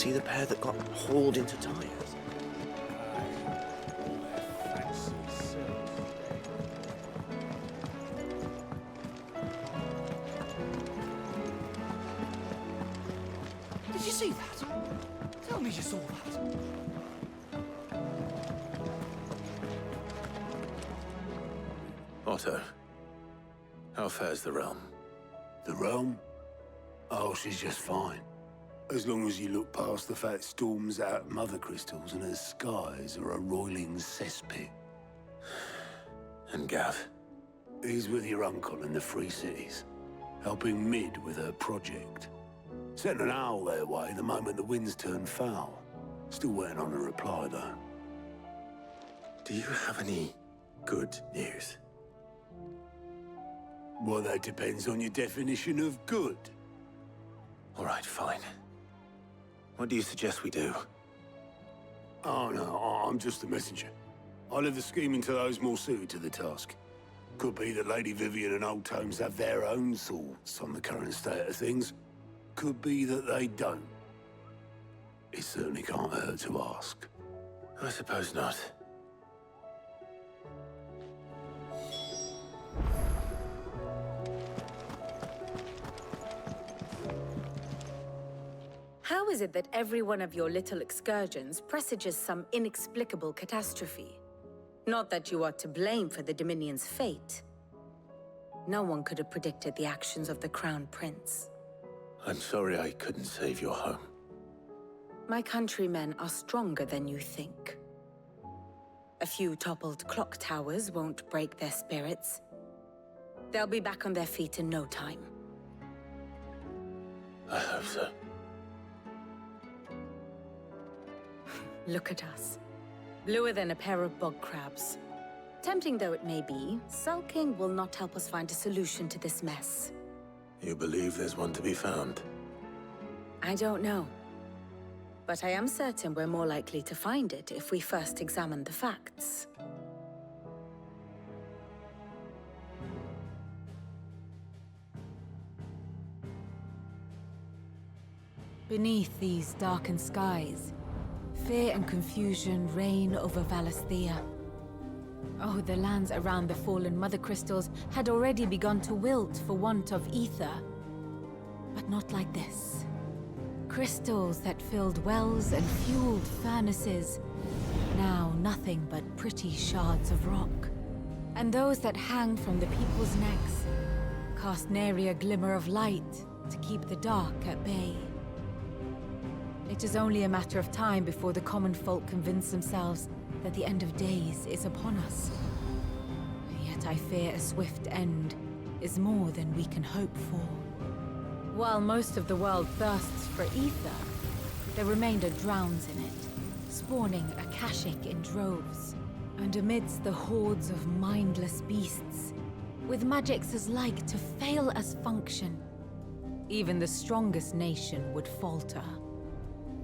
see the pair that got hauled into tires? Did you see that? Tell me you saw that. Otto, how fares the realm? The realm? Oh, she's just fine. As long as you look past the fat storms out mother crystals and her skies are a roiling cesspit. And Gav? He's with your uncle in the Free Cities, helping Mid with her project. Sent an owl their way the moment the winds turned foul. Still waiting on a reply, though. Do you have any good news? Well, that depends on your definition of good. All right, fine. What do you suggest we do? Oh, no, I'm just a messenger. I leave the scheming to those more suited to the task. Could be that Lady Vivian and Old Tomes have their own thoughts on the current state of things. Could be that they don't. It certainly can't hurt to ask. I suppose not. How is it that every one of your little excursions presages some inexplicable catastrophe? Not that you are to blame for the Dominion's fate. No one could have predicted the actions of the Crown Prince. I'm sorry I couldn't save your home. My countrymen are stronger than you think. A few toppled clock towers won't break their spirits. They'll be back on their feet in no time. I hope so. Look at us. Bluer than a pair of bog crabs. Tempting though it may be, sulking will not help us find a solution to this mess. You believe there's one to be found? I don't know. But I am certain we're more likely to find it if we first examine the facts. Beneath these darkened skies, fear and confusion reign over Valisthea. Oh, the lands around the fallen mother crystals had already begun to wilt for want of ether. But not like this. Crystals that filled wells and fueled furnaces, now nothing but pretty shards of rock. And those that hang from the people's necks cast nary a glimmer of light to keep the dark at bay. It is only a matter of time before the common folk convince themselves that the end of days is upon us. Yet I fear a swift end is more than we can hope for. While most of the world thirsts for ether, the remainder drowns in it, spawning Akashic in droves. And amidst the hordes of mindless beasts, with magics as like to fail as function, even the strongest nation would falter.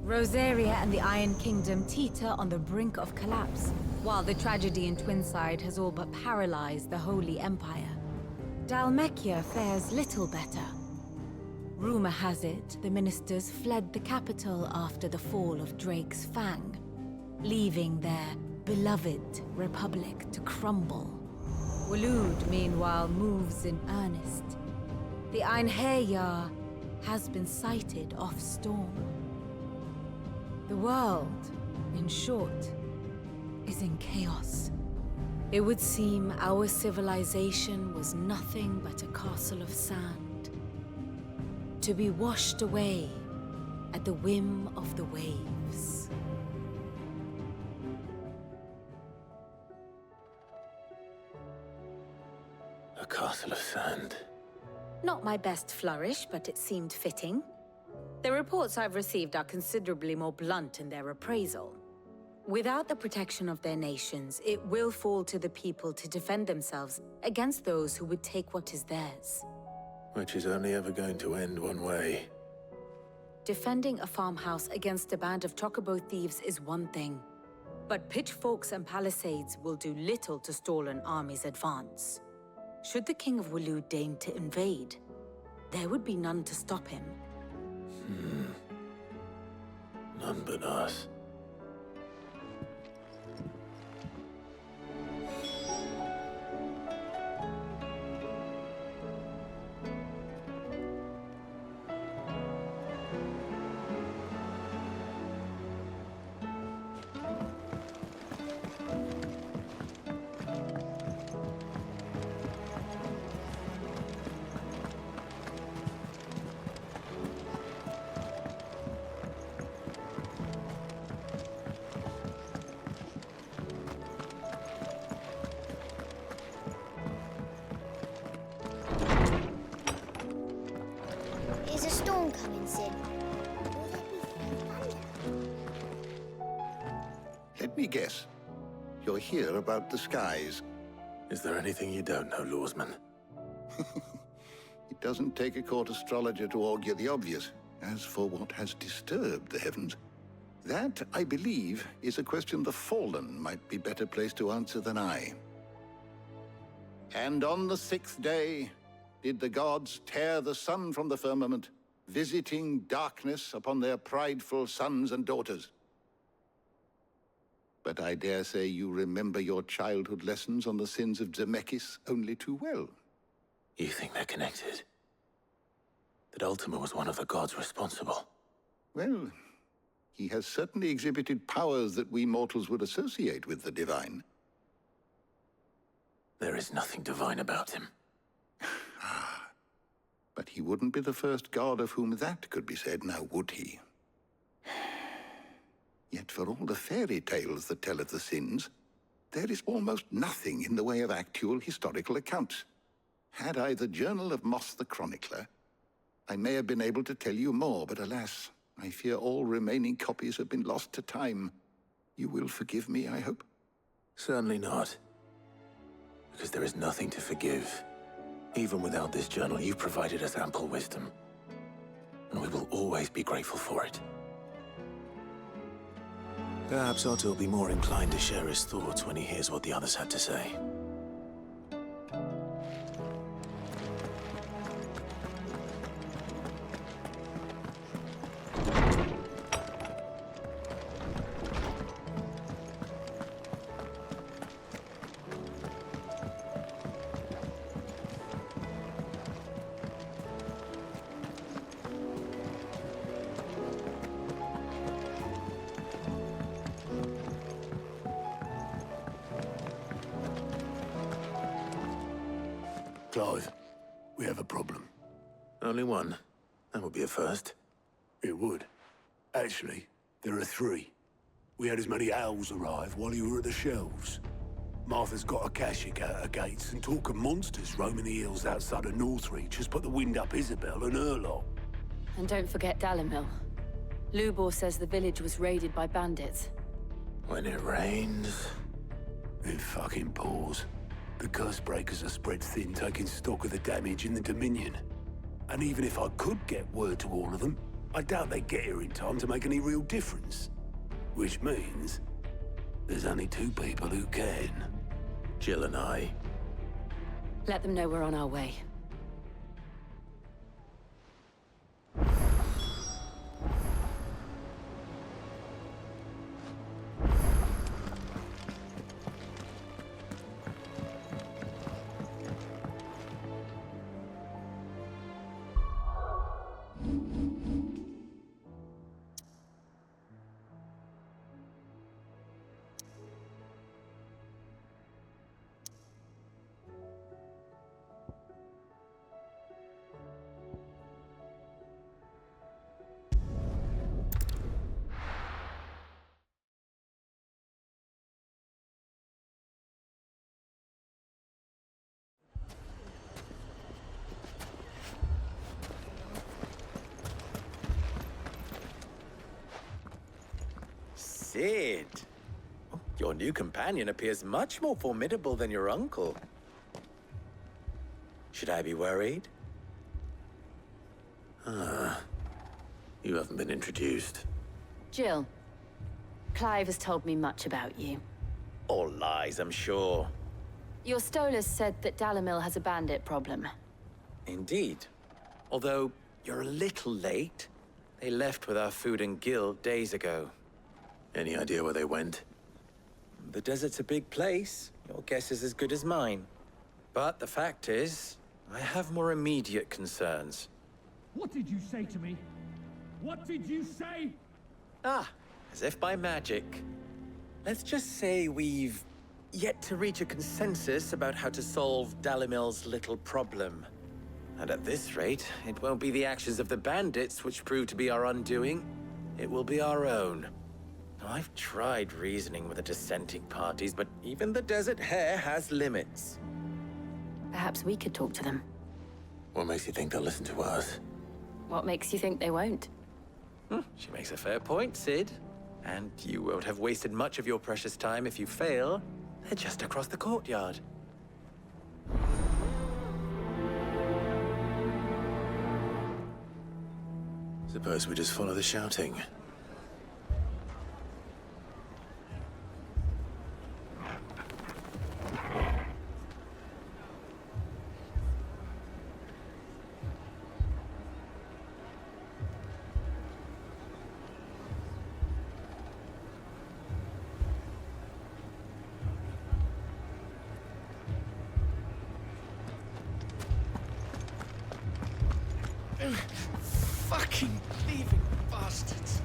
Rosaria and the Iron Kingdom teeter on the brink of collapse, while the tragedy in Twinside has all but paralyzed the Holy Empire. Dalmekia fares little better. Rumor has it the ministers fled the capital after the fall of Drake's Fang, leaving their beloved republic to crumble. Waloed, meanwhile, moves in earnest. The Einherjar has been sighted off storm. The world, in short, is in chaos. It would seem our civilization was nothing but a castle of sand, to be washed away at the whim of the waves. A castle of sand. Not my best flourish, but it seemed fitting. The reports I've received are considerably more blunt in their appraisal. Without the protection of their nations, it will fall to the people to defend themselves against those who would take what is theirs. Which is only ever going to end one way. Defending a farmhouse against a band of chocobo thieves is one thing, but pitchforks and palisades will do little to stall an army's advance. Should the King of Waloed deign to invade, there would be none to stop him. None but us. Is a storm coming soon? Will there be thunder? Let me guess. You're here about the skies. Is there anything you don't know, Lawsman? It doesn't take a court astrologer to augur the obvious. As for what has disturbed the heavens, that, I believe, is a question the Fallen might be better placed to answer than I. And on the 6th day, did the gods tear the sun from the firmament, visiting darkness upon their prideful sons and daughters. But I dare say you remember your childhood lessons on the sins of Zemeckis only too well. You think they're connected? That Ultima was one of the gods responsible? Well, he has certainly exhibited powers that we mortals would associate with the divine. There is nothing divine about him. But he wouldn't be the first god of whom that could be said, now would he? Yet for all the fairy tales that tell of the sins, there is almost nothing in the way of actual historical accounts. Had I the Journal of Moss the Chronicler, I may have been able to tell you more, but alas, I fear all remaining copies have been lost to time. You will forgive me, I hope? Certainly not. Because there is nothing to forgive. Even without this journal, you've provided us ample wisdom. And we will always be grateful for it. Perhaps Otto will be more inclined to share his thoughts when he hears what the others had to say. Clive, we have a problem. Only one. That would be a first. It would. Actually, there are 3. We had as many owls arrive while you were at the shelves. Martha's got Akashic out her gates, and talk of monsters roaming the hills outside of Northreach has put the wind up Isabel and her lot. And don't forget Dalimil. Lubor says the village was raided by bandits. When it rains... It fucking pours. The curse breakers are spread thin, taking stock of the damage in the Dominion. And even if I could get word to all of them, I doubt they'd get here in time to make any real difference. Which means there's only 2 people who can. Jill and I. Let them know we're on our way. Sid! Your new companion appears much more formidable than your uncle. Should I be worried? You haven't been introduced. Jill, Clive has told me much about you. All lies, I'm sure. Your Stolas said that Dalimil has a bandit problem. Indeed. Although, you're a little late. They left with our food and guild days ago. Any idea where they went? The desert's a big place. Your guess is as good as mine. But the fact is, I have more immediate concerns. What did you say to me? What did you say? Ah, as if by magic. Let's just say we've yet to reach a consensus about how to solve Dalimil's little problem. And at this rate, it won't be the actions of the bandits which prove to be our undoing. It will be our own. Now, I've tried reasoning with the dissenting parties, but even the Desert Hare has limits. Perhaps we could talk to them. What makes you think they'll listen to us? What makes you think they won't? She makes a fair point, Sid. And you won't have wasted much of your precious time if you fail. They're just across the courtyard. Suppose we just follow the shouting. Fucking thieving bastards.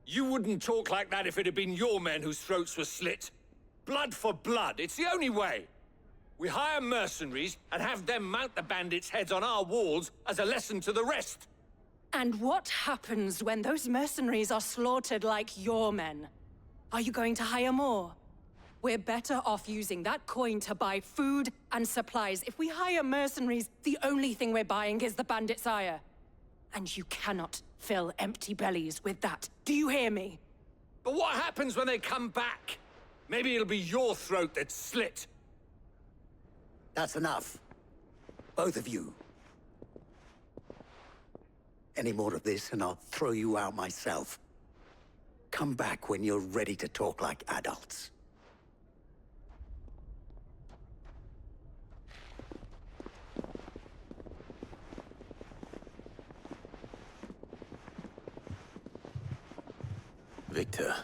You wouldn't talk like that if it had been your men whose throats were slit. Blood for blood, it's the only way. We hire mercenaries and have them mount the bandits' heads on our walls as a lesson to the rest. And what happens when those mercenaries are slaughtered like your men? Are you going to hire more? We're better off using that coin to buy food and supplies. If we hire mercenaries, the only thing we're buying is the bandits' ire. And you cannot fill empty bellies with that. Do you hear me? But what happens when they come back? Maybe it'll be your throat that's slit. That's enough. Both of you. Any more of this and I'll throw you out myself. Come back when you're ready to talk like adults. Victor.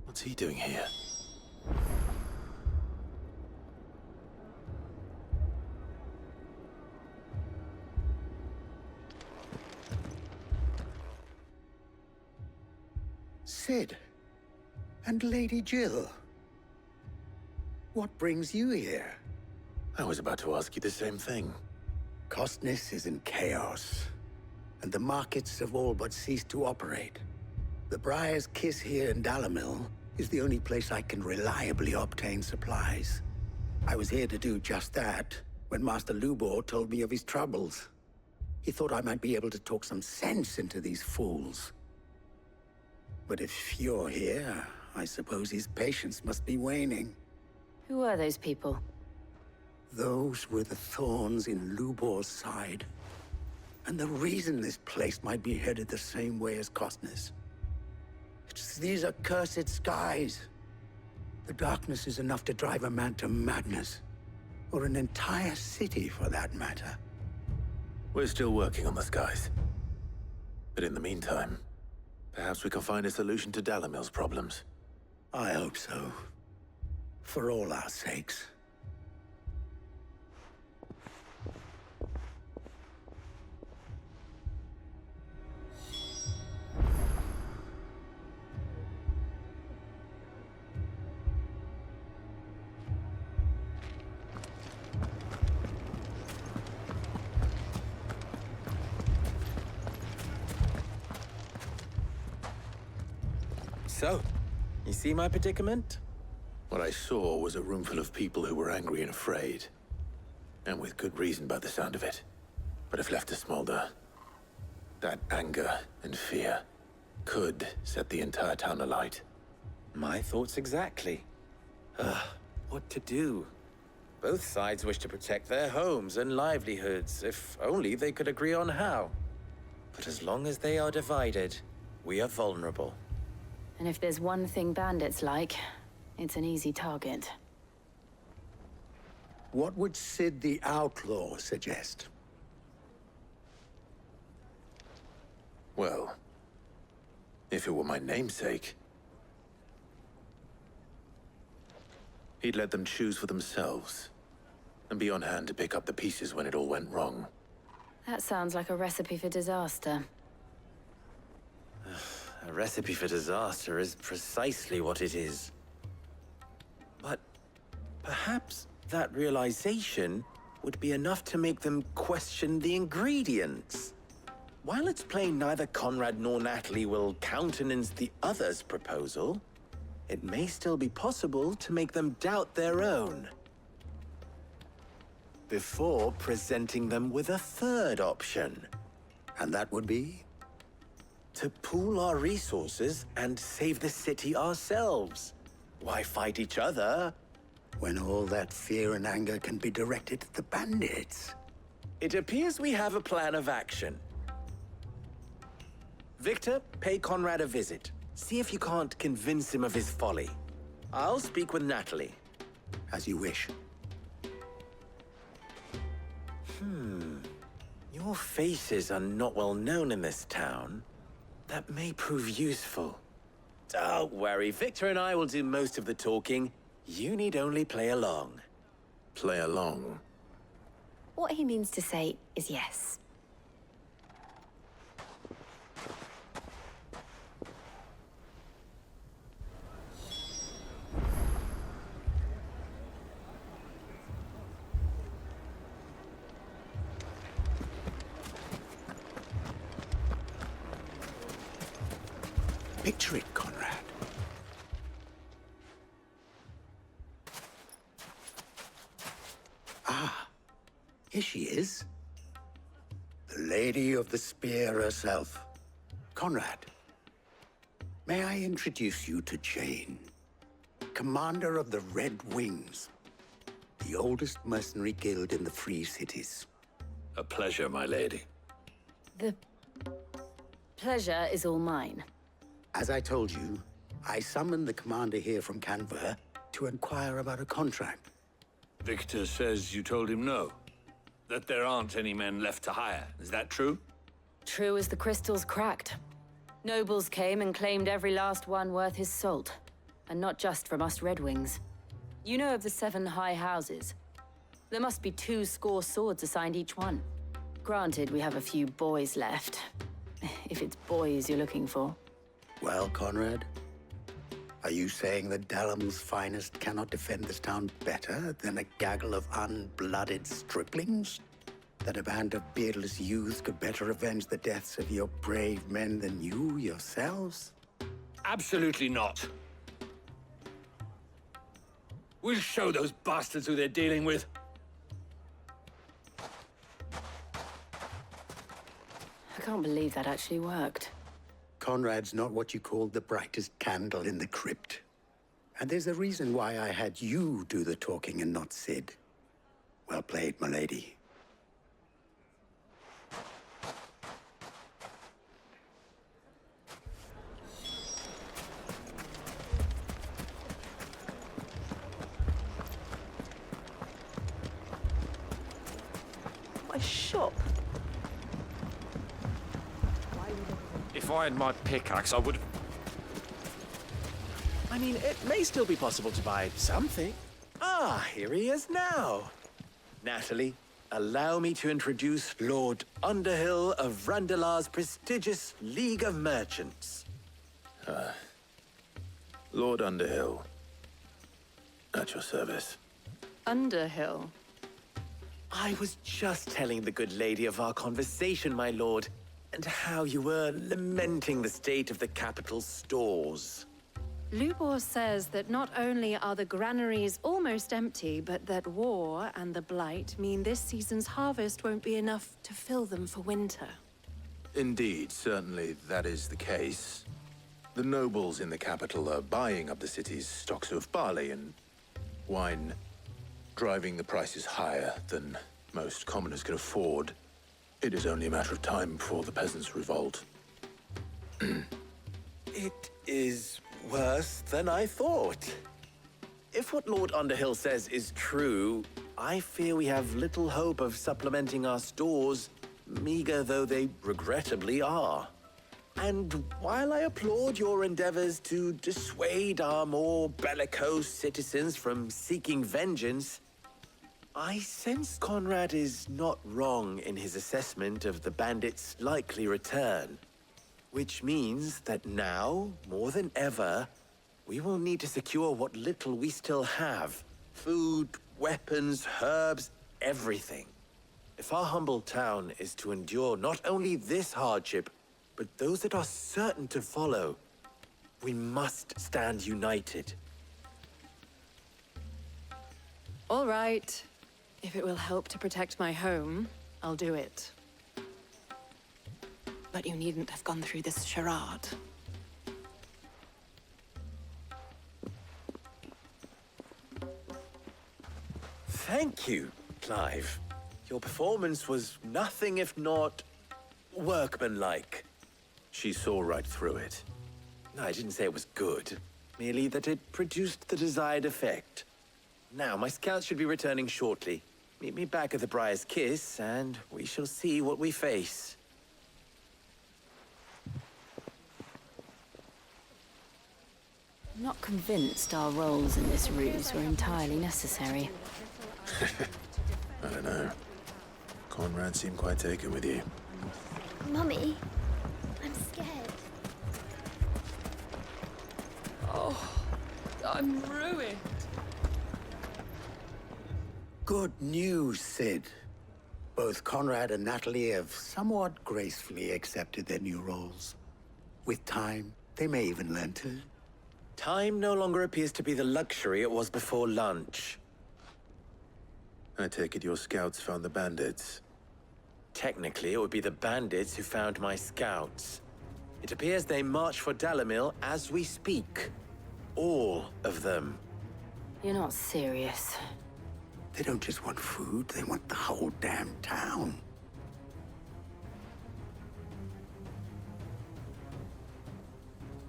What's he doing here? Sid. And Lady Jill. What brings you here? I was about to ask you the same thing. Costness is in chaos, and the markets have all but ceased to operate. The Briar's Kiss here in Dalimil is the only place I can reliably obtain supplies. I was here to do just that when Master Lubor told me of his troubles. He thought I might be able to talk some sense into these fools. But if you're here, I suppose his patience must be waning. Who are those people? Those were the thorns in Lubor's side. And the reason this place might be headed the same way as Costness. It's these accursed skies. The darkness is enough to drive a man to madness. Or an entire city, for that matter. We're still working on the skies. But in the meantime, perhaps we can find a solution to Dalimil's problems. I hope so. For all our sakes. So, you see my predicament? What I saw was a room full of people who were angry and afraid. And with good reason by the sound of it. But if left to smolder, that anger and fear could set the entire town alight. My thoughts exactly. What to do? Both sides wish to protect their homes and livelihoods, if only they could agree on how. But as long as they are divided, we are vulnerable. And if there's one thing bandits like, it's an easy target. What would Sid the Outlaw suggest? Well, if it were my namesake, he'd let them choose for themselves, and be on hand to pick up the pieces when it all went wrong. That sounds like a recipe for disaster. A recipe for disaster is precisely what it is. But perhaps that realization would be enough to make them question the ingredients. While it's plain neither Conrad nor Natalie will countenance the other's proposal, it may still be possible to make them doubt their own, before presenting them with a third option. And that would be? To pool our resources and save the city ourselves. Why fight each other? When all that fear and anger can be directed at the bandits. It appears we have a plan of action. Victor, pay Conrad a visit. See if you can't convince him of his folly. I'll speak with Natalie. As you wish. Your faces are not well known in this town. That may prove useful. Don't worry, Victor and I will do most of the talking. You need only play along. Play along? What he means to say is yes. Picture it, Conrad. Ah, here she is. The Lady of the Spear herself. Conrad, may I introduce you to Jane, commander of the Red Wings, the oldest mercenary guild in the Free Cities. A pleasure, my lady. The pleasure is all mine. As I told you, I summoned the commander here from Kanver to inquire about a contract. Victor says you told him no. That there aren't any men left to hire. Is that true? True as the crystals cracked. Nobles came and claimed every last one worth his salt. And not just from us Red Wings. You know of the 7 high houses. There must be 200 swords assigned each one. Granted, we have a few boys left. If it's boys you're looking for. Well, Conrad, are you saying that Dalimil's finest cannot defend this town better than a gaggle of unblooded striplings? That a band of beardless youths could better avenge the deaths of your brave men than you yourselves? Absolutely not. We'll show those bastards who they're dealing with. I can't believe that actually worked. Conrad's not what you call the brightest candle in the crypt. And there's a reason why I had you do the talking and not Sid. Well played, my lady. A shop? If I had my pickaxe, I would... I mean, it may still be possible to buy something. Ah, here he is now. Natalie, allow me to introduce Lord Underhill of Randalar's prestigious League of Merchants. Lord Underhill. At your service. Underhill? I was just telling the good lady of our conversation, my lord, and how you were lamenting the state of the capital's stores. Lubor says that not only are the granaries almost empty, but that war and the Blight mean this season's harvest won't be enough to fill them for winter. Indeed, certainly that is the case. The nobles in the capital are buying up the city's stocks of barley and wine, driving the prices higher than most commoners can afford. It is only a matter of time before the peasants revolt. It is worse than I thought. If what Lord Underhill says is true, I fear we have little hope of supplementing our stores, meager though they regrettably are. And while I applaud your endeavors to dissuade our more bellicose citizens from seeking vengeance, I sense Conrad is not wrong in his assessment of the bandits' likely return. Which means that now, more than ever, we will need to secure what little we still have. Food, weapons, herbs, everything. If our humble town is to endure not only this hardship, but those that are certain to follow, we must stand united. All right. If it will help to protect my home, I'll do it. But you needn't have gone through this charade. Thank you, Clive. Your performance was nothing if not workmanlike. She saw right through it. No, I didn't say it was good. Merely that it produced the desired effect. Now, my scouts should be returning shortly. Meet me back at the Briar's Kiss, and we shall see what we face. I'm not convinced our roles in this ruse were entirely necessary. I don't know. Conrad seemed quite taken with you. Mummy, I'm scared. Oh, I'm ruined. Good news, Sid. Both Conrad and Natalie have somewhat gracefully accepted their new roles. With time, they may even learn to. Time no longer appears to be the luxury it was before lunch. I take it your scouts found the bandits. Technically, it would be the bandits who found my scouts. It appears they march for Dalimil as we speak. All of them. You're not serious. They don't just want food, they want the whole damn town.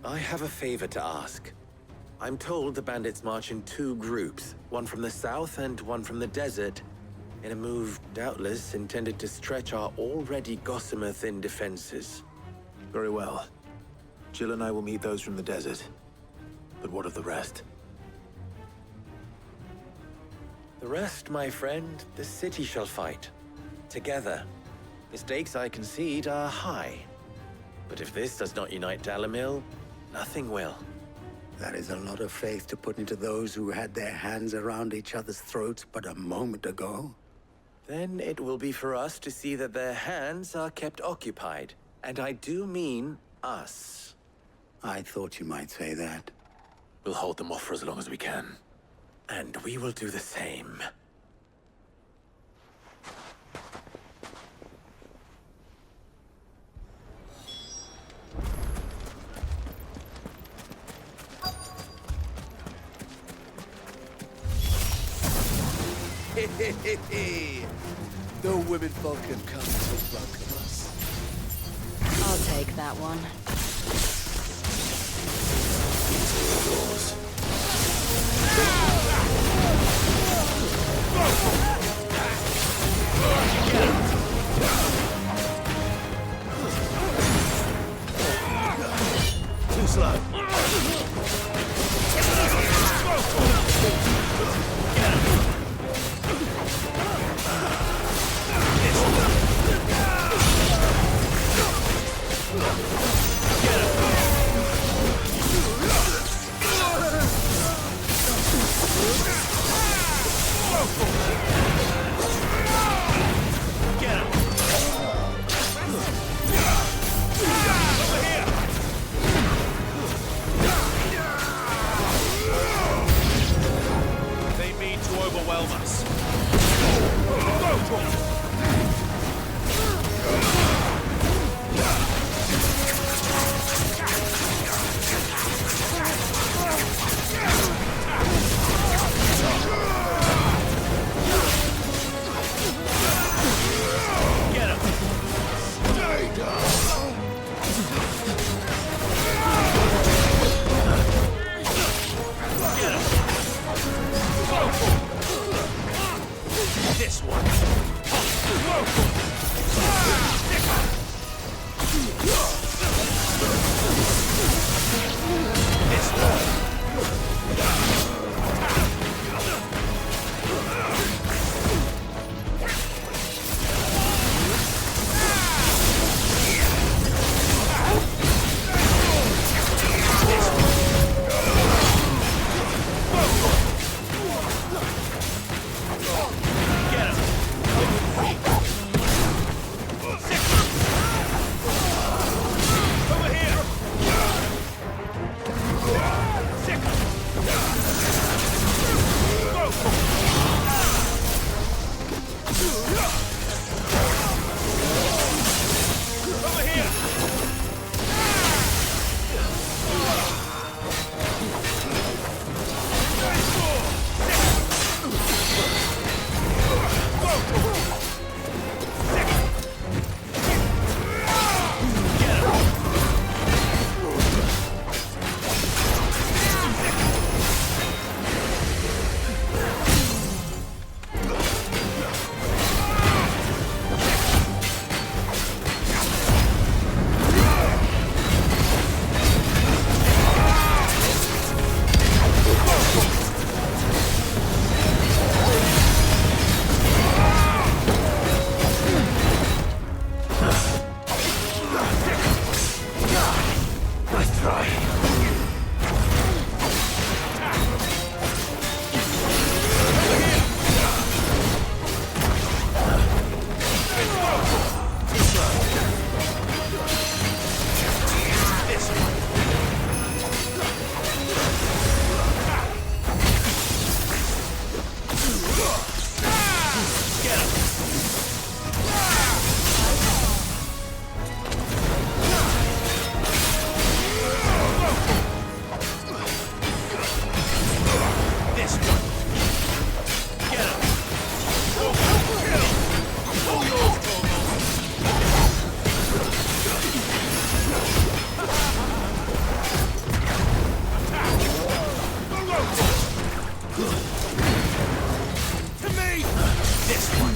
I have a favor to ask. I'm told the bandits march in two groups, one from the south and one from the desert, in a move doubtless intended to stretch our already gossamer-thin defenses. Very well. Jill and I will meet those from the desert. But what of the rest? The rest, my friend, the city shall fight. Together. The stakes, I concede, are high. But if this does not unite Dalimil, nothing will. That is a lot of faith to put into those who had their hands around each other's throats but a moment ago. Then it will be for us to see that their hands are kept occupied. And I do mean us. I thought you might say that. We'll hold them off for as long as we can. And we will do the same. The women folk have come to welcome us. I'll take that one. Yours. Too slow. To me! This one!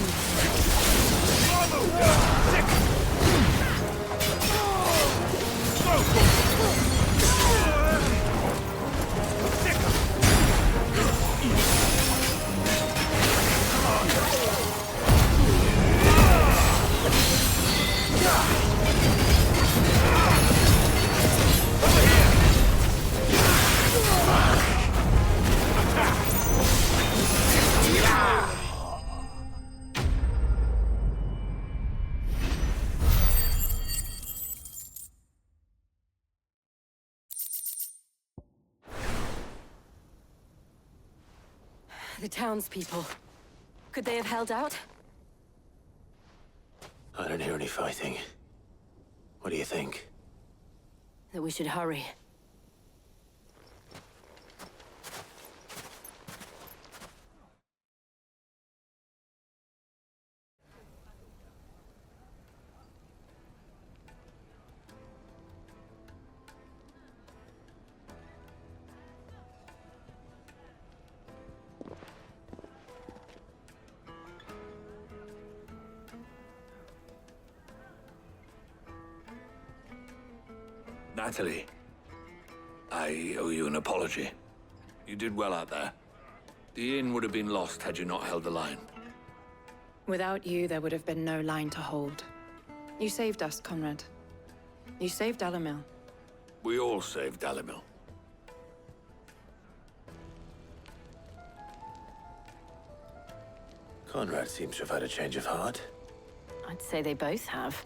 The townspeople. Could they have held out? I don't hear any fighting. What do you think? That we should hurry. Natalie, I owe you an apology. You did well out there. The inn would have been lost had you not held the line. Without you, there would have been no line to hold. You saved us, Conrad. You saved Dalimil. We all saved Dalimil. Conrad seems to have had a change of heart. I'd say they both have.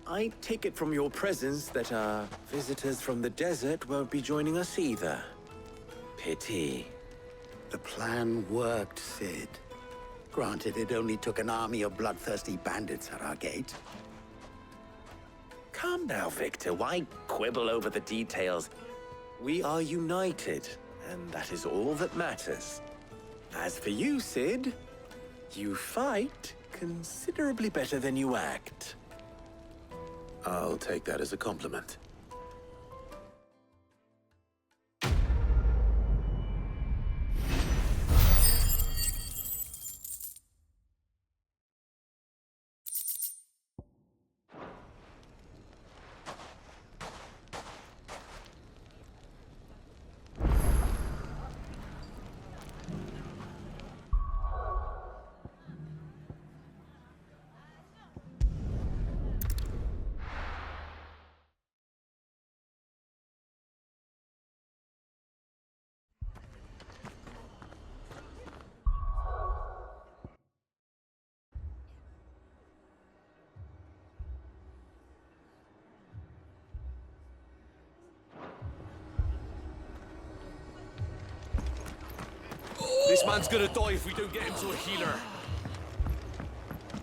I take it from your presence that our visitors from the desert won't be joining us either. Pity. The plan worked, Sid. Granted, it only took an army of bloodthirsty bandits at our gate. Calm now, Victor. Why quibble over the details? We are united, and that is all that matters. As for you, Sid, you fight considerably better than you act. I'll take that as a compliment. This man's gonna die if we don't get him to a healer.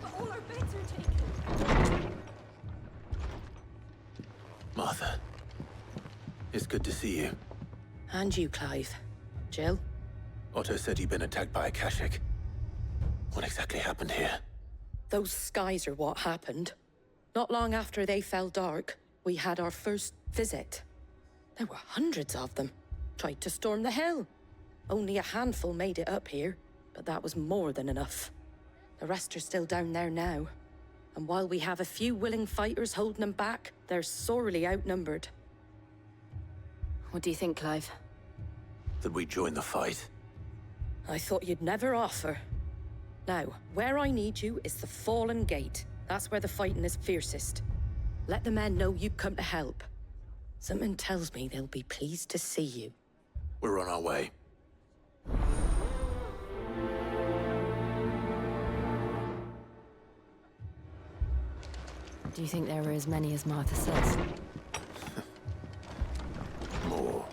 But all our beds are taken. Martha, it's good to see you. And you, Clive. Jill? Otto said you'd been attacked by Akashic. What exactly happened here? Those skies are what happened. Not long after they fell dark, we had our first visit. There were hundreds of them. Tried to storm the hill. Only a handful made it up here, but that was more than enough. The rest are still down there now. And while we have a few willing fighters holding them back, they're sorely outnumbered. What do you think, Clive? That we join the fight? I thought you'd never offer. Now, where I need you is the Fallen Gate. That's where the fighting is fiercest. Let the men know you come to help. Something tells me they'll be pleased to see you. We're on our way. Do you think there were as many as Martha says? More.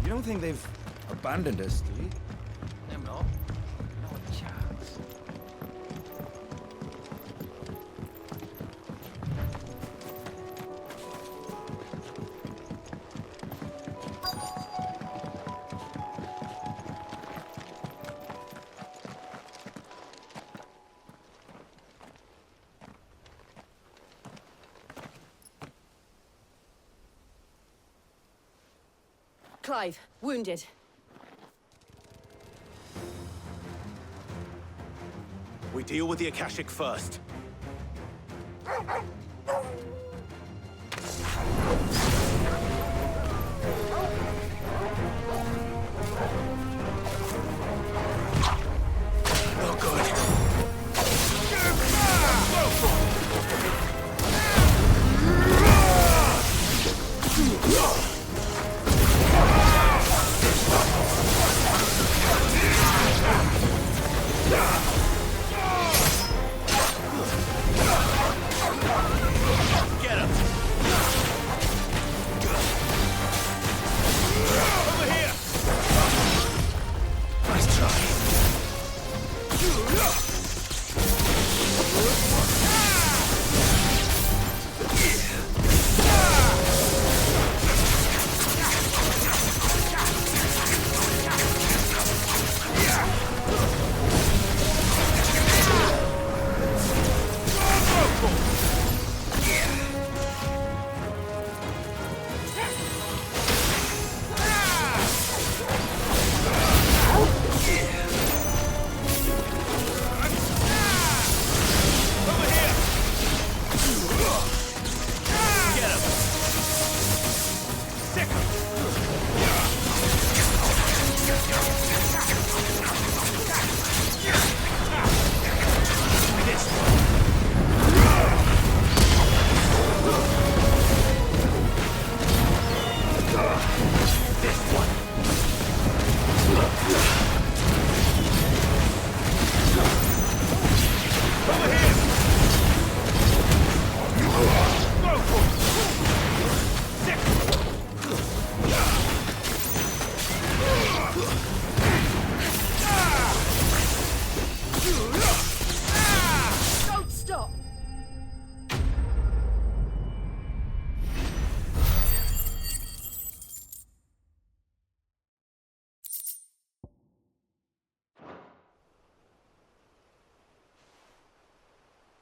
You don't think they've abandoned us, do you? Them not. Not a chance. Clive, wounded. We deal with the Akashic first. Oh, good. Get him! Over here! Nice try.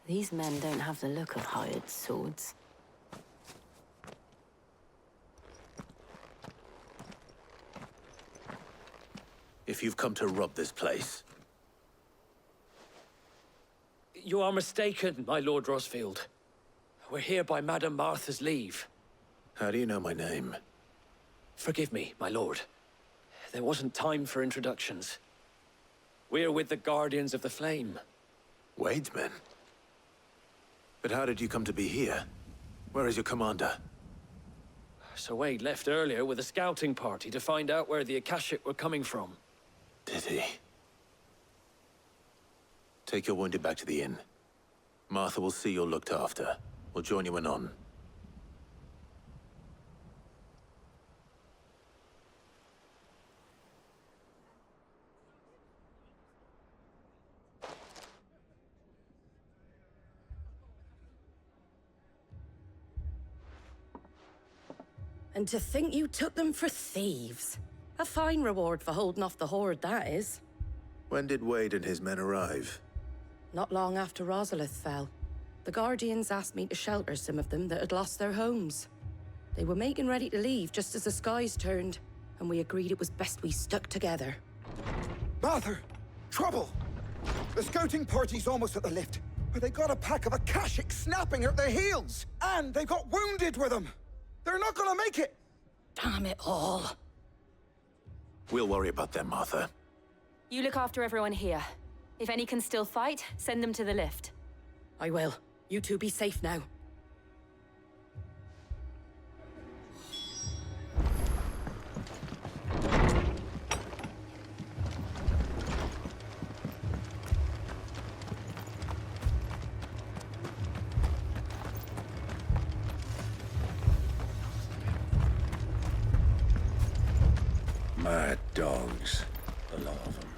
These men don't have the look of hired swords. If you've come to rob this place, You are mistaken, my Lord Rosfield. We're here by Madame Martha's leave. how do you know my name? Forgive me, my lord. There wasn't time for introductions. We're with the Guardians of the Flame. Wade's men? But how did you come to be here? Where is your commander? Sir Wade left earlier with a scouting party to find out where the Akashic were coming from. Did he? Take your wounded back to the inn. Martha will see you're looked after. We'll join you anon. And to think you took them for thieves. A fine reward for holding off the Horde, that is. When did Wade and his men arrive? Not long after Rosalith fell. The Guardians asked me to shelter some of them that had lost their homes. They were making ready to leave just as the skies turned, and we agreed it was best we stuck together. Martha! Trouble! The scouting party's almost at the lift, but they got a pack of Akashic snapping at their heels! And they got wounded with them! They're not gonna make it! Damn it all. We'll worry about them, Martha. You look after everyone here. If any can still fight, send them to the lift. I will. You two be safe now. Mad dogs, a lot of them.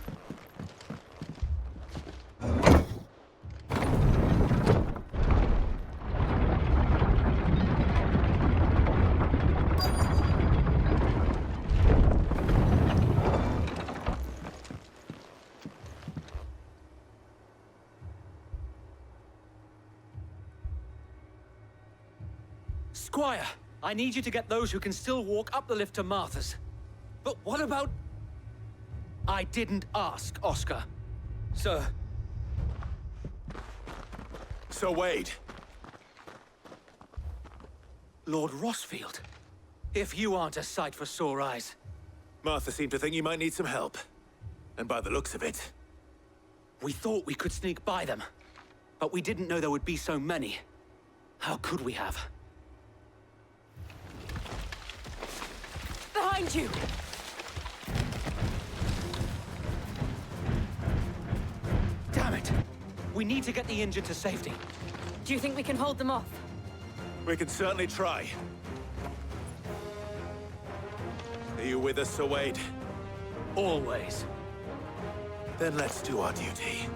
Squire, I need you to get those who can still walk up the lift to Martha's. But what about... I didn't ask, Oscar. Sir. So Wade. Lord Rossfield. If you aren't a sight for sore eyes. Martha seemed to think you might need some help. And by the looks of it... We thought we could sneak by them. But we didn't know there would be so many. How could we have? Behind you! Damn it! We need to get the injured to safety. Do you think we can hold them off? We can certainly try. Are you with us, Sir Wade? Always. Then let's do our duty.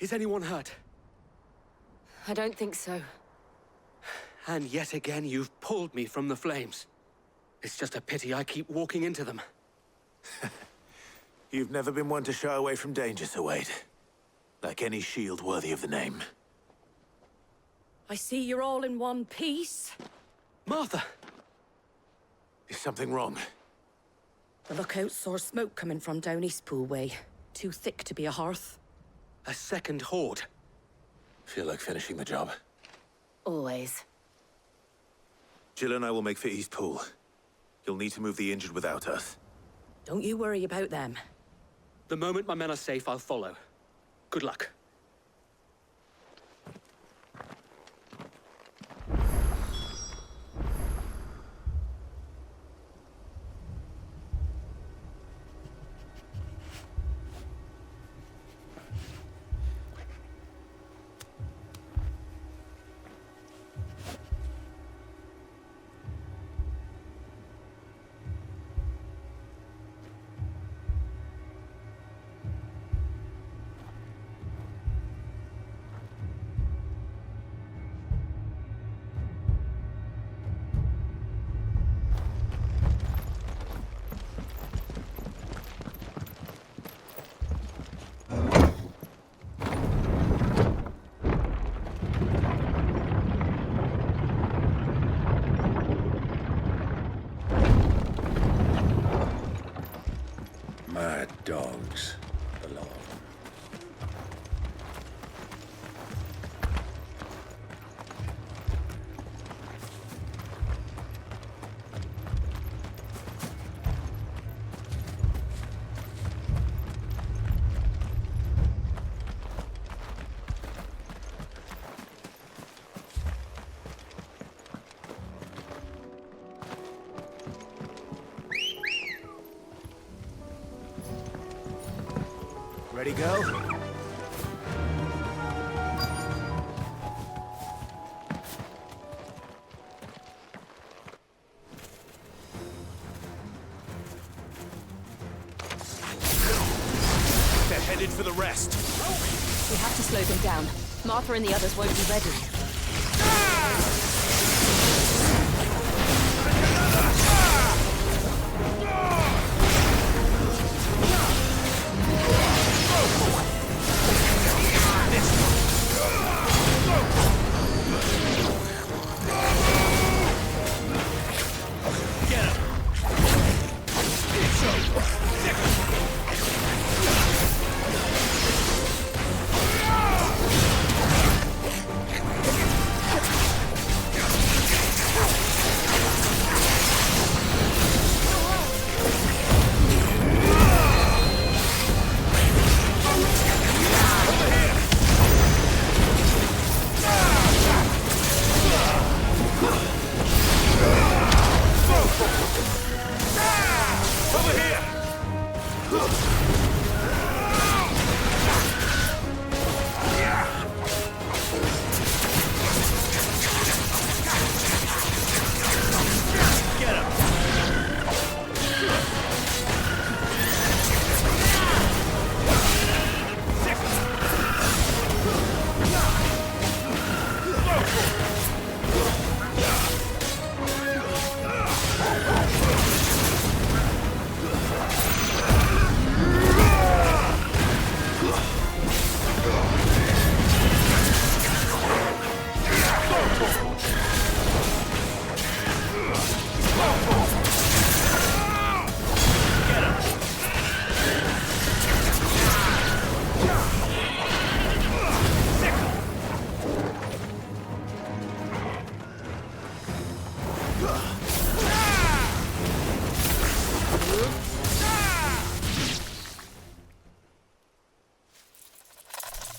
Is anyone hurt? I don't think so. And yet again, you've pulled me from the flames. It's just a pity I keep walking into them. You've never been one to shy away from danger, Sir Wade. Like any shield worthy of the name. I see you're all in one piece. Martha! Is something wrong? The lookout saw smoke coming from down Eastpool way. Too thick to be a hearth. A second horde. Feel like finishing the job? Always. Jill and I will make for Eastpool. You'll need to move the injured without us. Don't you worry about them. The moment my men are safe, I'll follow. Good luck. Dogs alone. Ready, go? They're headed for the rest. We have to slow them down. Martha and the others won't be ready.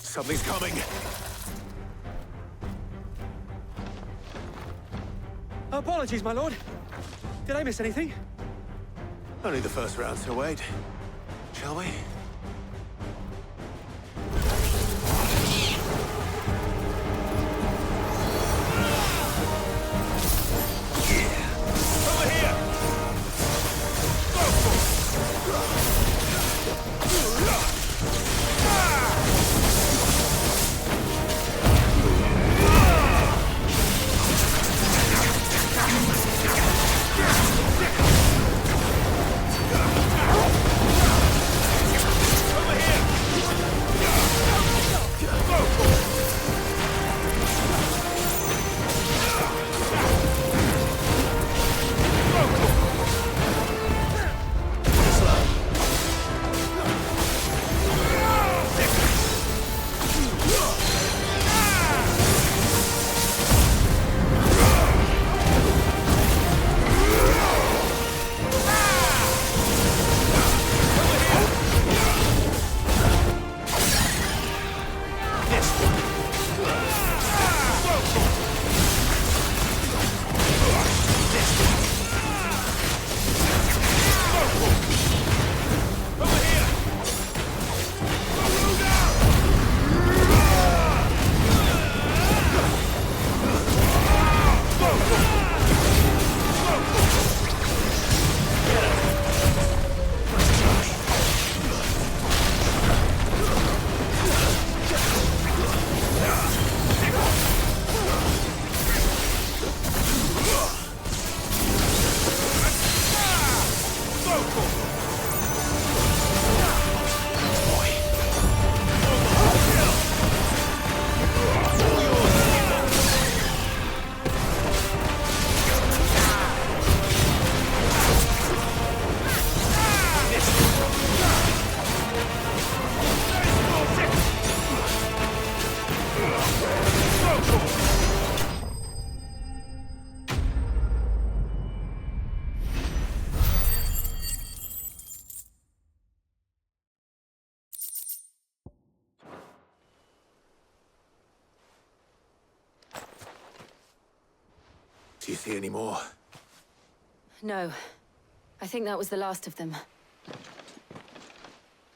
Something's coming. Apologies, my lord. Did I miss anything? Only the first round, Sir Wade. Shall we? Do you see any more? No. I think that was the last of them.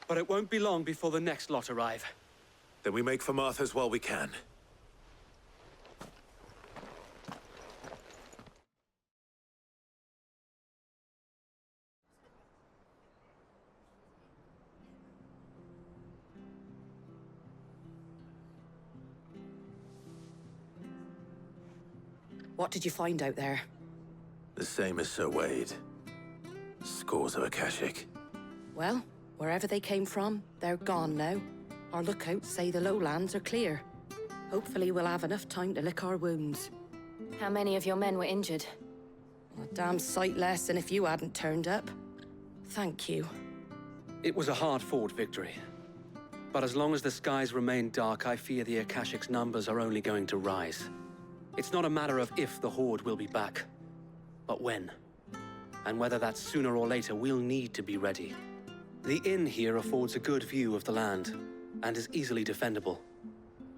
But it won't be long before the next lot arrive. Then we make for Martha's while we can. What did you find out there? The same as Sir Wade. Scores of Akashic. Well, wherever they came from, they're gone now. Our lookouts say the lowlands are clear. Hopefully we'll have enough time to lick our wounds. How many of your men were injured? A damn sight less than if you hadn't turned up. Thank you. It was a hard-fought victory. But as long as the skies remain dark, I fear the Akashic's numbers are only going to rise. It's not a matter of if the Horde will be back, but when. And whether that's sooner or later, we'll need to be ready. The inn here affords a good view of the land, and is easily defendable.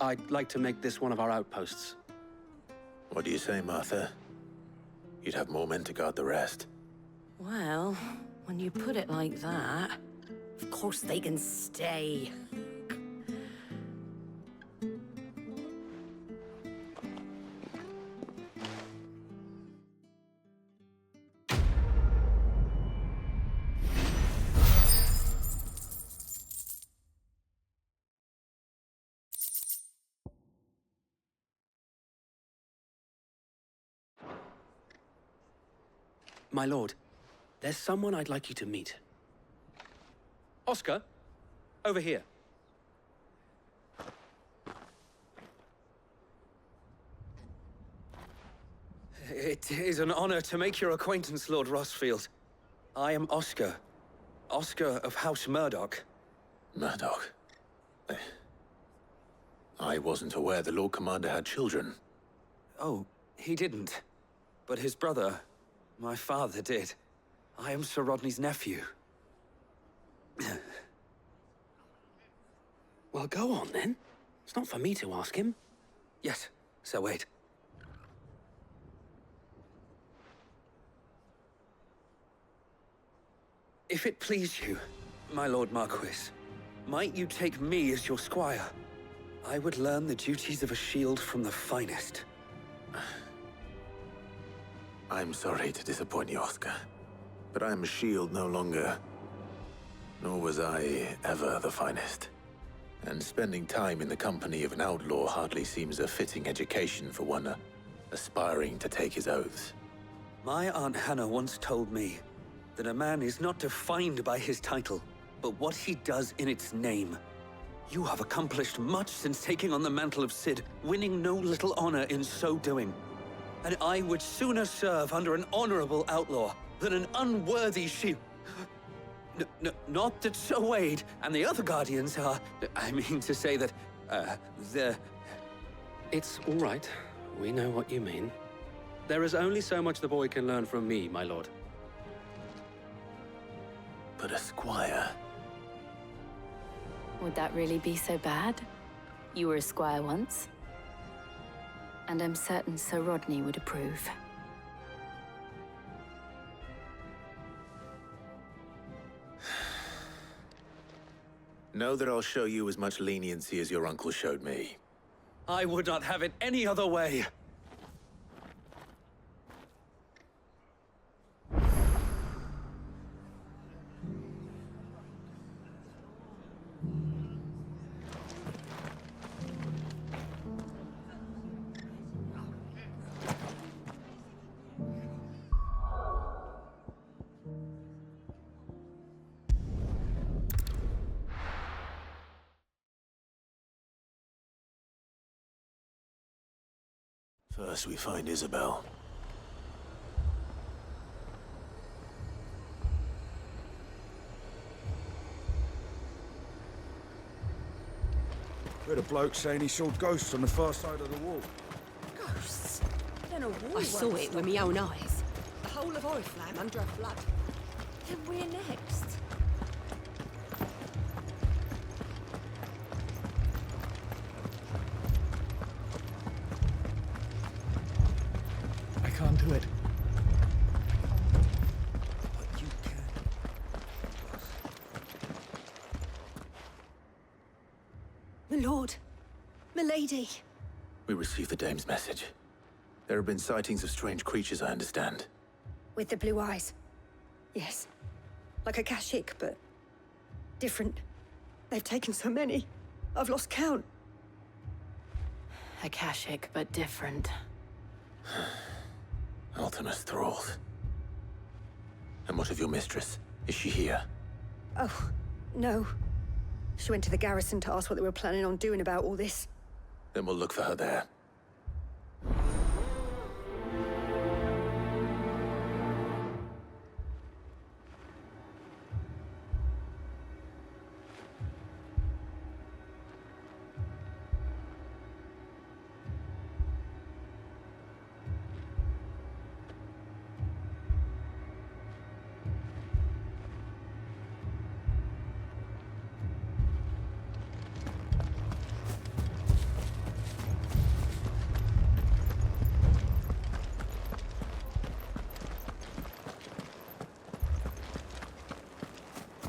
I'd like to make this one of our outposts. What do you say, Martha? You'd have more men to guard the rest. Well, when you put it like that, of course they can stay. My lord, there's someone I'd like you to meet. Oscar, over here. It is an honor to make your acquaintance, Lord Rossfield. I am Oscar. Oscar of House Murdoch. Murdoch? I wasn't aware the Lord Commander had children. Oh, he didn't. But his brother, my father, did. I am Sir Rodney's nephew. Well, go on, then. It's not for me to ask him. Yes, Sir Wade. If it please you, my Lord Marquis, might you take me as your squire? I would learn the duties of a shield from the finest. I'm sorry to disappoint you, Oscar, but I'm a shield no longer. Nor was I ever the finest. And spending time in the company of an outlaw hardly seems a fitting education for one aspiring to take his oaths. My Aunt Hannah once told me that a man is not defined by his title, but what he does in its name. You have accomplished much since taking on the mantle of Cid, winning no little honor in so doing. And I would sooner serve under an honorable outlaw than an unworthy shield. Not that Sir Wade and the other Guardians are... I mean to say that, they're... It's all right. We know what you mean. There is only so much the boy can learn from me, my lord. But a squire... Would that really be so bad? You were a squire once. And I'm certain Sir Rodney would approve. Know that I'll show you as much leniency as your uncle showed me. I would not have it any other way. First we find Isabel. We had a bloke saying he saw ghosts on the far side of the wall. Ghosts? Then a war I saw it with my own eyes. The whole of Oriflamme under flood. Then we're next. I can't do it. But you can. My lord. My lady. We received the dame's message. There have been sightings of strange creatures, I understand. With the blue eyes. Yes. Like Akashic, but different. They've taken so many. I've lost count. Akashic, but different. Ultima's thralls. And what of your mistress? Is she here? Oh, no. She went to the garrison to ask what they were planning on doing about all this. Then we'll look for her there.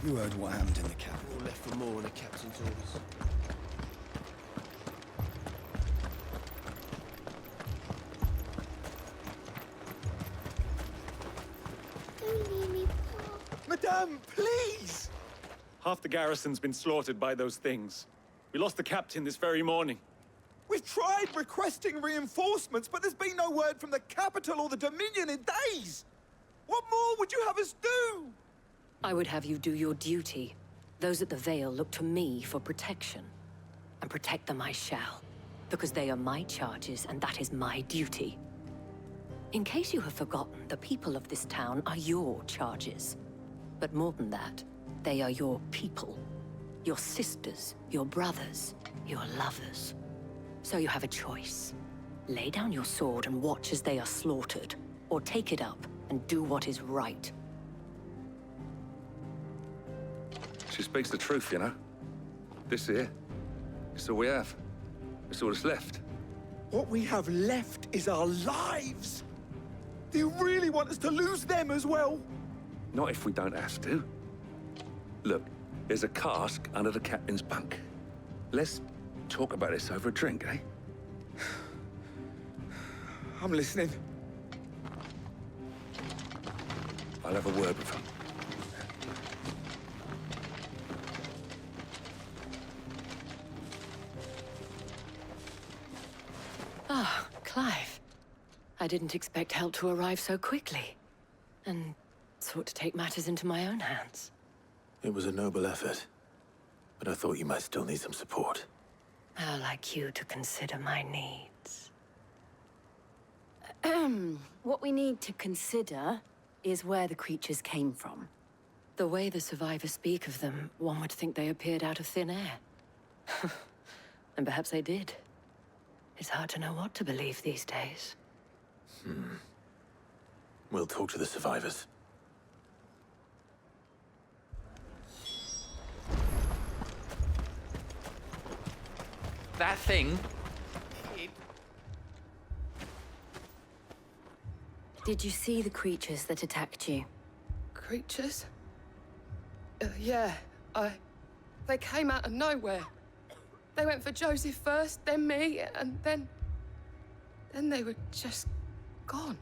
You heard what happened in the cabin. All left for more on the captain's orders. Don't leave me, Pa. Madame, please! Half the garrison's been slaughtered by those things. We lost the captain this very morning. We've tried requesting reinforcements, but there's been no word from the capital or the Dominion in days! What more would you have us do? I would have you do your duty. Those at the Vale look to me for protection. And protect them I shall. Because they are my charges, and that is my duty. In case you have forgotten, the people of this town are your charges. But more than that, they are your people. Your sisters, your brothers, your lovers. So you have a choice. Lay down your sword and watch as they are slaughtered, or take it up and do what is right. She speaks the truth, you know. This here, it's all we have. It's all that's left. What we have left is our lives! Do you really want us to lose them as well? Not if we don't have to. Look, there's a cask under the captain's bunk. Let's talk about this over a drink, eh? I'm listening. I'll have a word with him. Ah, Clive. I didn't expect help to arrive so quickly, and sought to take matters into my own hands. It was a noble effort, but I thought you might still need some support. How like you to consider my needs. What we need to consider is where the creatures came from. The way the survivors speak of them, one would think they appeared out of thin air. And perhaps they did. It's hard to know what to believe these days. We'll talk to the survivors. That thing. Did you see the creatures that attacked you? Creatures? Yeah, they came out of nowhere. They went for Joseph first, then me, and then they were just gone.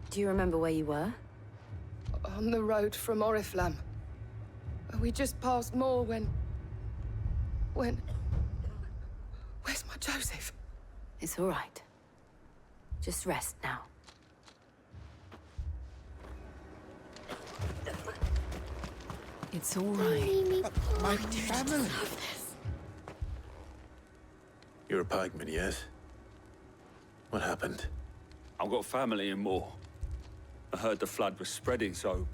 Do you remember where you were? On the road from Oriflamme. We just passed more when... Where's my Joseph? It's all right. Just rest now. It's all right. My family. You're a pikeman, yes? What happened? I've got family in Moor. I heard the flood was spreading, so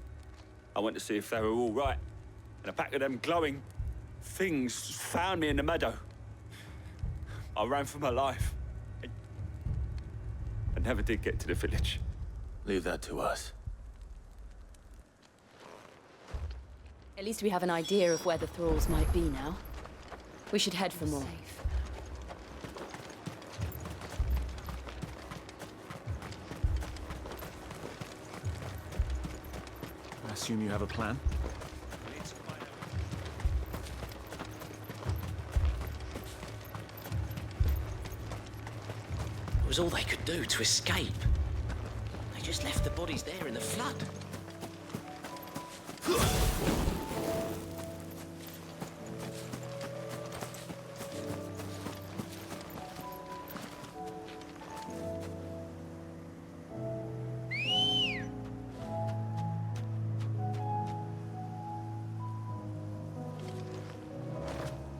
I went to see if they were all right. And a pack of them glowing things found me in the meadow. I ran for my life. I never did get to the village. Leave that to us. At least we have an idea of where the thralls might be now. We should head for more. I assume you have a plan? It was all they could do to escape. They just left the bodies there in the flood.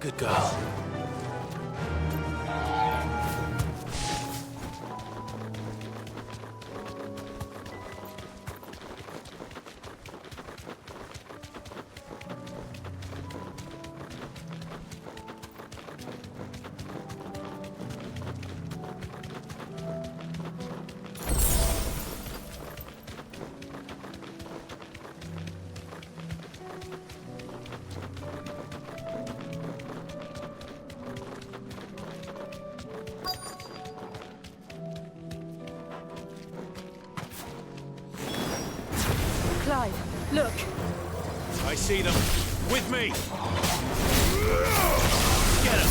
Good girl. Clive, look! I see them. With me! Get him!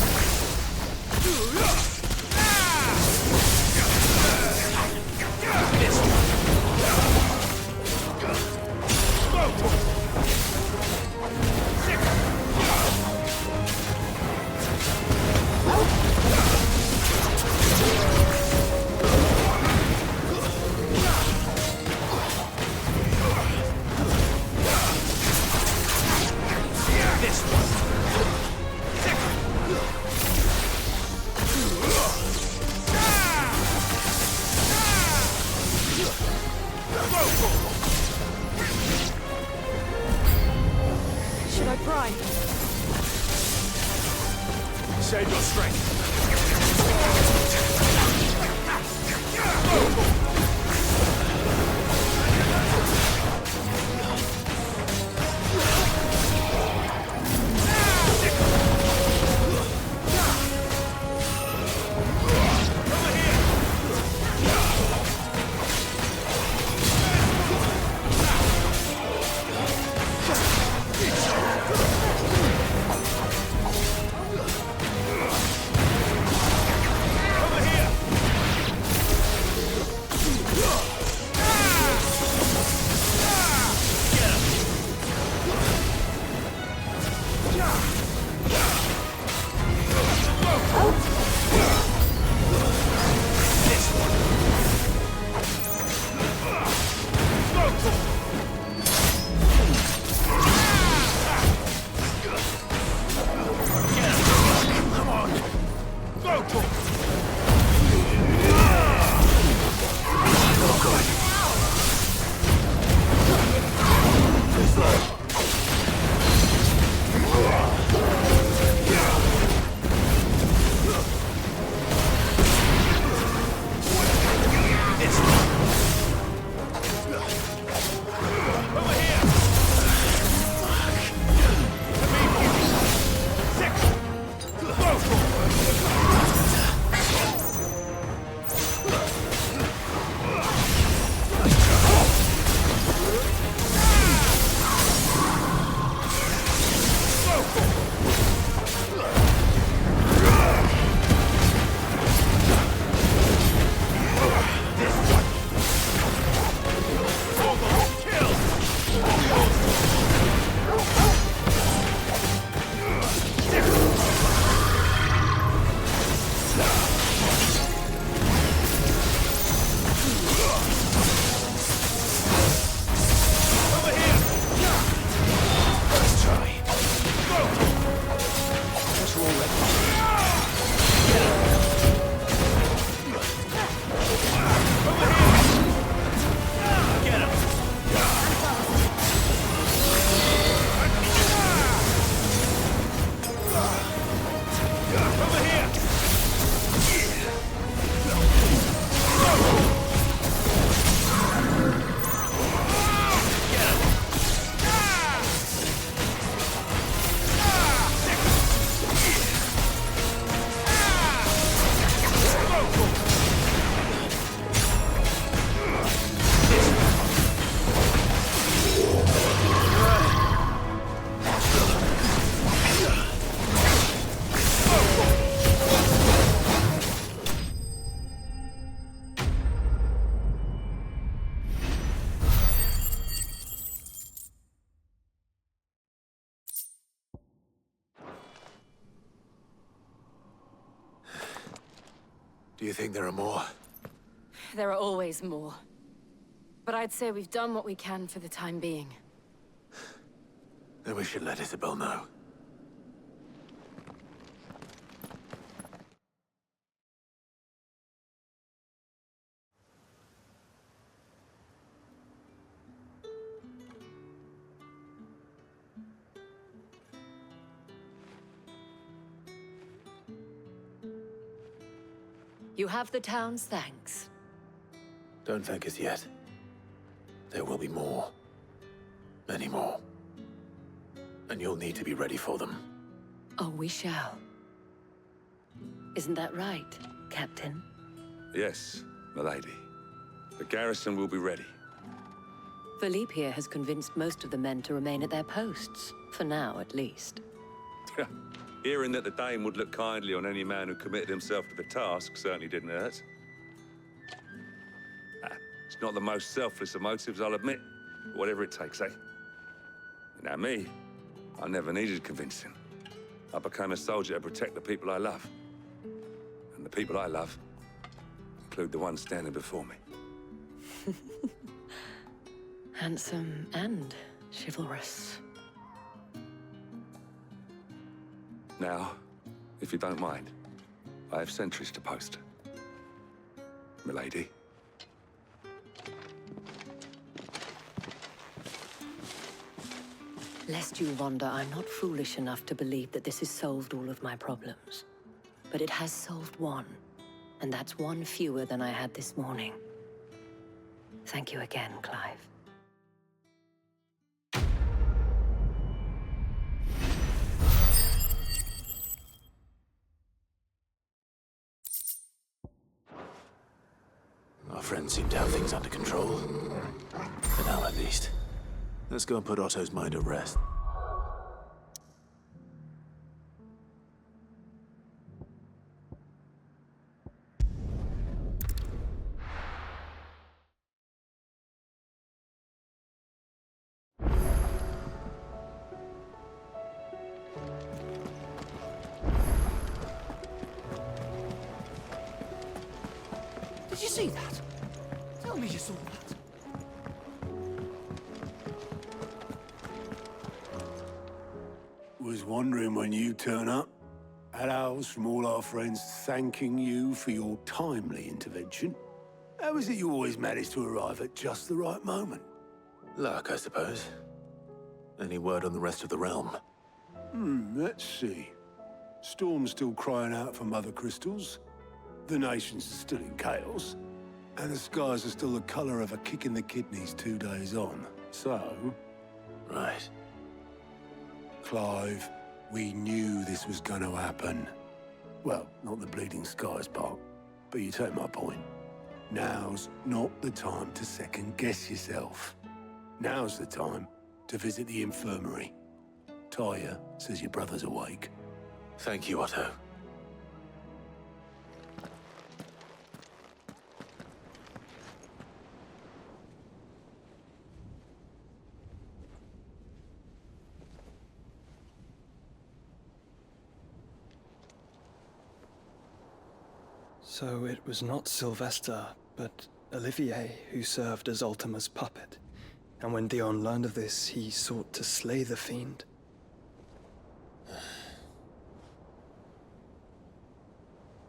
This one! Should I prime? Save your strength. Do you think there are more? There are always more. But I'd say we've done what we can for the time being. Then we should let Isabel know. You have the town's thanks. Don't thank us yet. There will be more. Many more. And you'll need to be ready for them. Oh, we shall. Isn't that right, Captain? Yes, milady. The garrison will be ready. Philippe here has convinced most of the men to remain at their posts. For now, at least. Hearing that the Dame would look kindly on any man who committed himself to the task certainly didn't hurt. It's not the most selfless of motives, I'll admit. But whatever it takes, eh? Now me, I never needed convincing. I became a soldier to protect the people I love. And the people I love include the ones standing before me. Handsome and chivalrous. Now, if you don't mind, I have sentries to post. Milady. Lest you wonder, I'm not foolish enough to believe that this has solved all of my problems. But it has solved one, and that's one fewer than I had this morning. Thank you again, Clive. Our friends seem to have things under control. For now, at least. Let's go and put Otto's mind at rest. Did you see that? Tell me you saw that. Was wondering when you turn up. Hellos from all our friends thanking you for your timely intervention. How is it you always manage to arrive at just the right moment? Luck, I suppose. Any word on the rest of the realm? Let's see. Storm's still crying out for mother crystals. The nations are still in chaos. And the skies are still the color of a kick in the kidneys 2 days on. So... Right. Clive, we knew this was going to happen. Well, not the bleeding skies part, but you take my point. Now's not the time to second-guess yourself. Now's the time to visit the infirmary. Tyre says your brother's awake. Thank you, Otto. So it was not Sylvester, but Olivier who served as Ultima's puppet. And when Dion learned of this, he sought to slay the fiend.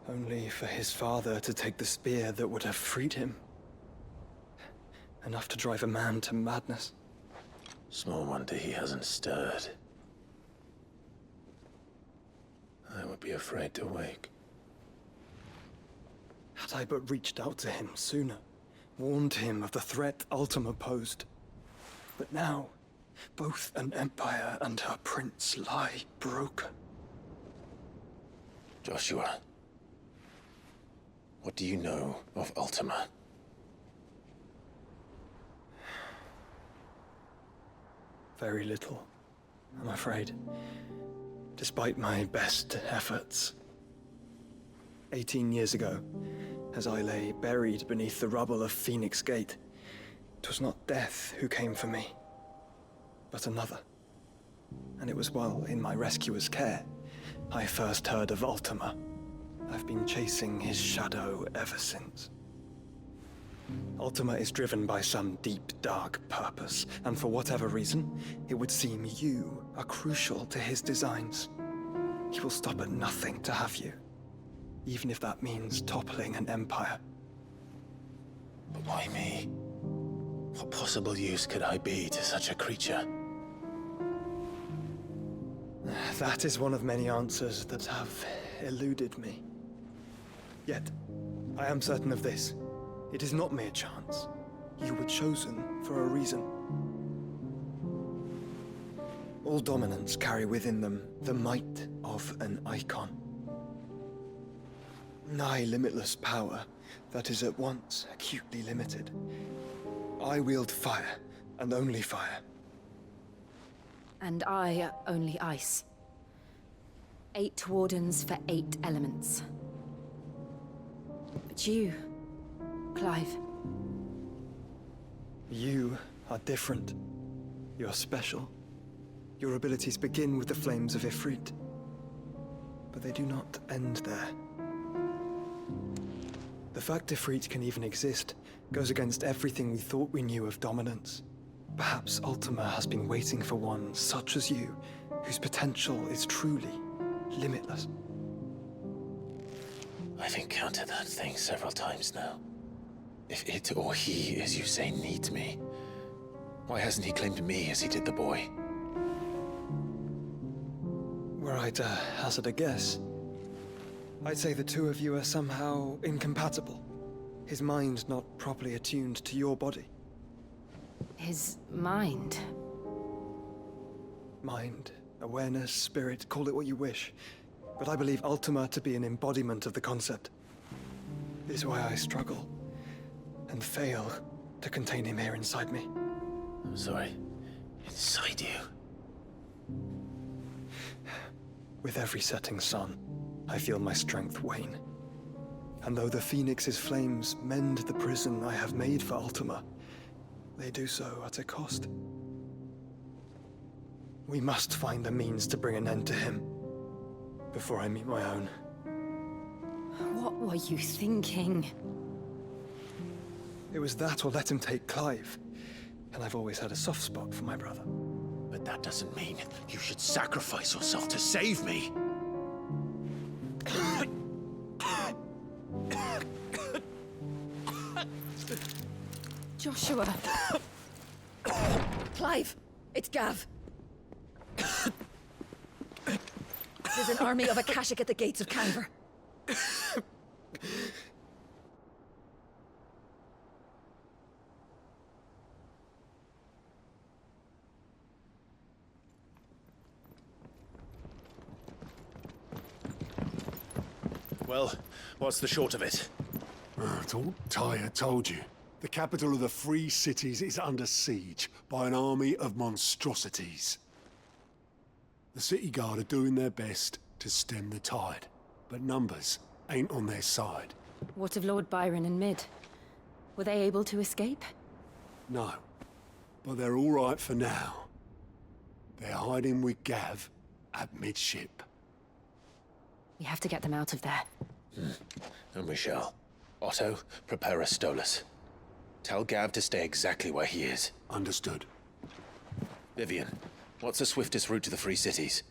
Only for his father to take the spear that would have freed him. Enough to drive a man to madness. Small wonder he hasn't stirred. I would be afraid to wake. Had I but reached out to him sooner, warned him of the threat Ultima posed. But now, both an empire and her prince lie broken. Joshua, what do you know of Ultima? Very little, I'm afraid. Despite my best efforts. 18 years ago, as I lay buried beneath the rubble of Phoenix Gate, 'twas not death who came for me, but another. And it was while in my rescuer's care, I first heard of Ultima. I've been chasing his shadow ever since. Ultima is driven by some deep, dark purpose, and for whatever reason, it would seem you are crucial to his designs. He will stop at nothing to have you, even if that means toppling an empire. But why me? What possible use could I be to such a creature? That is one of many answers that have eluded me. Yet, I am certain of this. It is not mere chance. You were chosen for a reason. All dominants carry within them the might of an icon. Nigh limitless power that is at once acutely limited. I wield fire, and only fire. And I only ice. 8 wardens for 8 elements. But you, Clive. You are different. You're special. Your abilities begin with the flames of Ifrit. But they do not end there. The fact Ifrit can even exist goes against everything we thought we knew of dominance. Perhaps Ultima has been waiting for one such as you, whose potential is truly limitless. I've encountered that thing several times now. If it or he, as you say, needs me, why hasn't he claimed me as he did the boy? Were I to hazard a guess, I'd say the two of you are somehow incompatible. His mind not properly attuned to your body. His mind? Mind, awareness, spirit, call it what you wish. But I believe Ultima to be an embodiment of the concept. This is why I struggle and fail to contain him here inside me. I'm sorry. Inside you? With every setting sun, I feel my strength wane. And though the Phoenix's flames mend the prison I have made for Ultima, they do so at a cost. We must find a means to bring an end to him before I meet my own. What were you thinking? It was that or let him take Clive. And I've always had a soft spot for my brother. But that doesn't mean you should sacrifice yourself to save me. Joshua. Clive, it's Gav. There's an army of Akashic at the gates of Kanver. Well, what's the short of it? Tyre told you. The capital of the Free Cities is under siege by an army of monstrosities. The City Guard are doing their best to stem the tide, but numbers ain't on their side. What of Lord Byron and Mid? Were they able to escape? No, but they're all right for now. They're hiding with Gav at midship. We have to get them out of there. And we shall. Otto, prepare a Stolas. Tell Gav to stay exactly where he is. Understood. Vivian, what's the swiftest route to the Free Cities?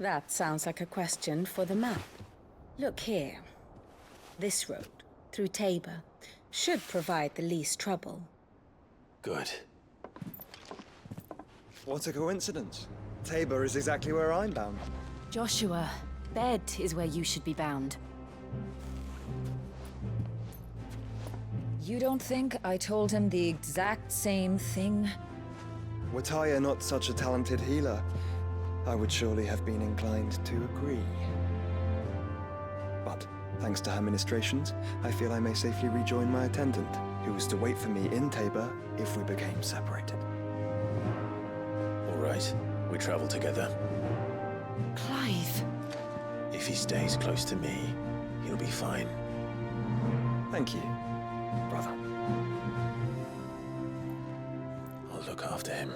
That sounds like a question for the map. Look here. This road, through Tabor, should provide the least trouble. Good. What a coincidence. Tabor is exactly where I'm bound. Joshua, bed is where you should be bound. You don't think I told him the exact same thing? Were Tyre not such a talented healer, I would surely have been inclined to agree. But, thanks to her ministrations, I feel I may safely rejoin my attendant, who was to wait for me in Tabor if we became separated. All right, we travel together. Clive! If he stays close to me, he'll be fine. Thank you, brother. I'll look after him.